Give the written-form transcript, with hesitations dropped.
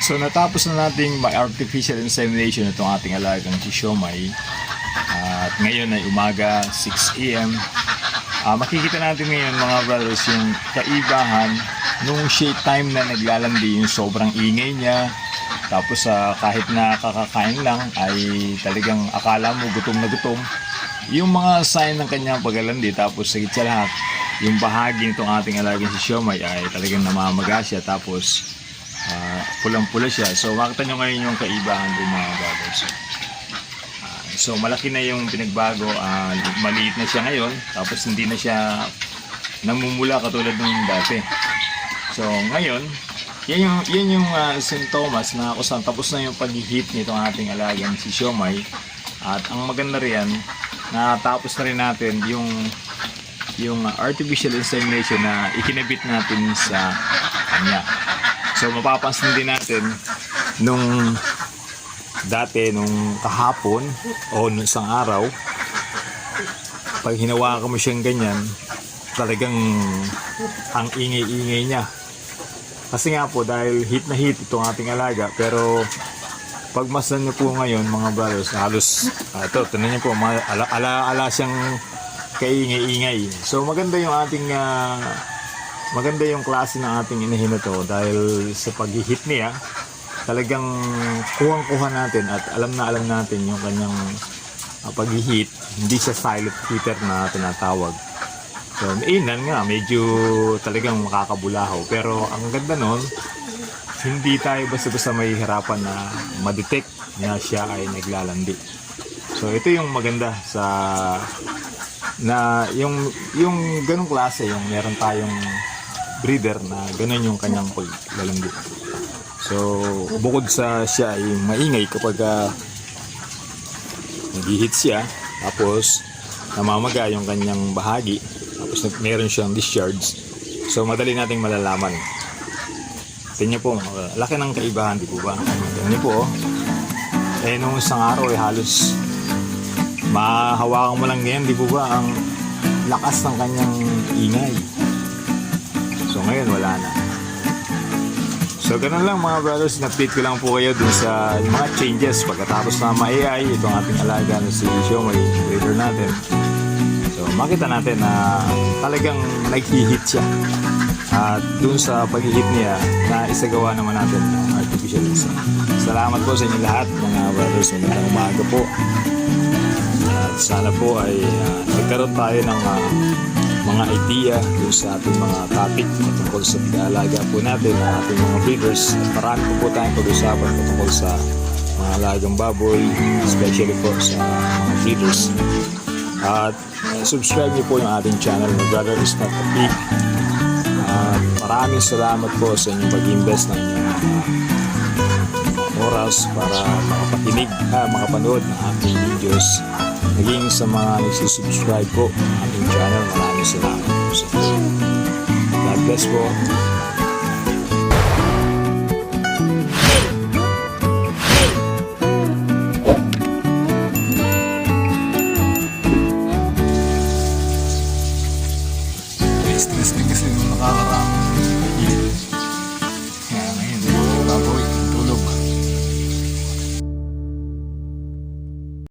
So natapos na nating artificial insemination itong ating alagang si Siomai. At ngayon ay umaga, 6 AM. Makikita natin ngayon mga brothers yung kaibahan nung shade time na naglalandi, yung sobrang ingay niya. Tapos kahit na kakakain lang ay talagang akala mo gutom na gutom. Yung mga sign ng kanyang paglalandi, tapos sa sa lahat, yung bahagi nitong ating alagang si Siomai ay talagang namamaga siya. Tapos pulang-pula siya. So makita nyo ngayon yung kaibahan din mga brothers. So malaki na yung pinagbago, maliit na siya ngayon, tapos hindi na siya namumula katulad nung dati. So ngayon, yan yung sintomas na kung saan tapos na yung pag-hit nitong ating alagang si Siomai. At ang maganda riyan, natapos na rin natin yung artificial insemination na ikinabit natin sa kanya. So mapapansin din natin nung kahapon o nung isang araw, pag hinawakan mo siyang ganyan, talagang ang ingay-ingay niya. Kasi nga po dahil hit na hit itong ating alaga, pero pag masdan niyo po ngayon mga brothers, halos tingnan niyo po, ala siyang kaingay-ingay. So maganda yung ating maganda yung klase ng ating inahin na to, dahil sa pag-hit niya talagang kuhang-kuha natin at alam natin yung kanyang pag-hit. Hindi siya silent hitter na tinatawag. So inan nga, medyo talagang makakabulahaw, pero ang ganda nun, hindi tayo basta-basta may hirapan na ma-detect na siya ay naglalandi. So ito yung maganda sa na yung ganong klase, yung meron tayong breeder na ganun yung kanyang paglalandi. So bukod sa siya ay maingay kapag nag-hit siya, tapos namamaga yung kanyang bahagi, tapos meron siyang discharge, so madali nating malalaman. Tingnan po, laki ng kaibahan, di po ba? Tingnan po, nung isang araw ay halos mahawakan mo lang ngayon, di po ba, ang lakas ng kanyang ingay. So ngayon wala na. So ganun lang mga brothers, in-update ko lang po kayo dun sa mga changes pagkatapos na ma-AI itong ating alaga na si Siomai, breeder natin. So makita natin na talagang nag-hit siya. At dun sa pag-hit niya, na isagawa naman natin ang artificial insemination. Salamat po sa inyo lahat mga brothers, magandang umaga po. At sana po ay nagkaroon tayo ng mga idea dun sa ating mga topic tungkol sa pag-aalaga po natin ng ating mga breeders. Marami po tayong pag-usapan tungkol sa mga alagang baboy, especially po sa mga breeders. At subscribe niyo po yung ating channel na Brother is Not a Pig. At maraming salamat po sa inyong pag-invest ng inyong oras para makapanood ng ating videos. Naging sa mga nagsusubscribe po ng ating channel, maraming salamat po sa inyo. God bless po.